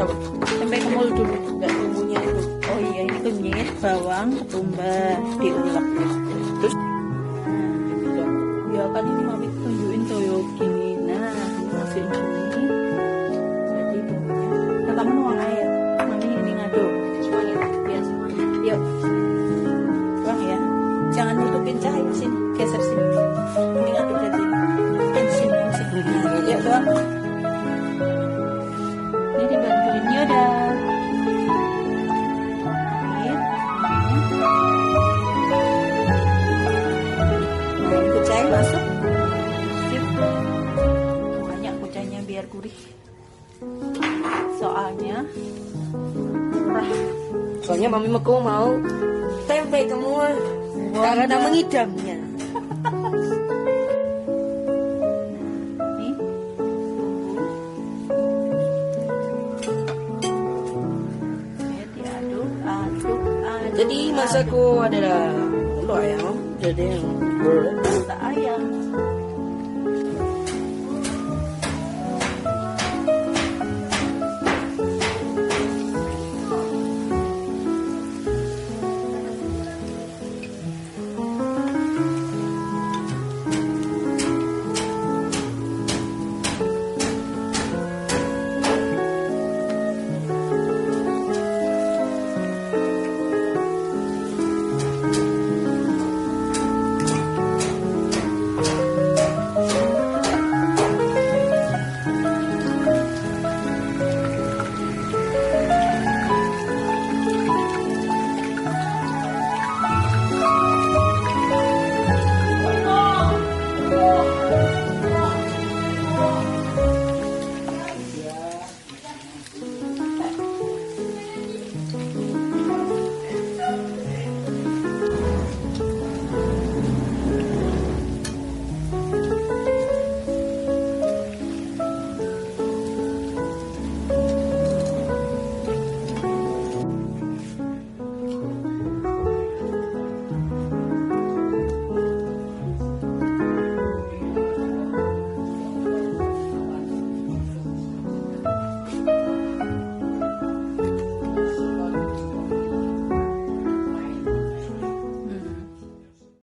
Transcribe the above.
apa? Tempe kemul dulu. Enggak bumbunya itu. Oh iya, ini kunyit, bawang, ketumbar, diulek. Terus Ya kan ini mami tunjukin tuh yo gini. Nah, ini masukin gini. Jadi bumbunya. Pertama nuang air. Mami ini ngaduk semuanya. Ya semuanya. Yuk. Tuang ya. Jangan nutupin cahaya sini. Geser sini. Mami ngaduk dari sini. Kan sini. Yuk tuang. Ini dibantuin Yoda. Kucai masuk. Sip. Banyak kucainya biar gurih. Soalnya murah. soalnya mami Meko mau tempe kemul karena mengidamnya. Nih. Ya, diaduk, aduk. Jadi masaku adalah untuk ayam, jadi yang Masak ayam.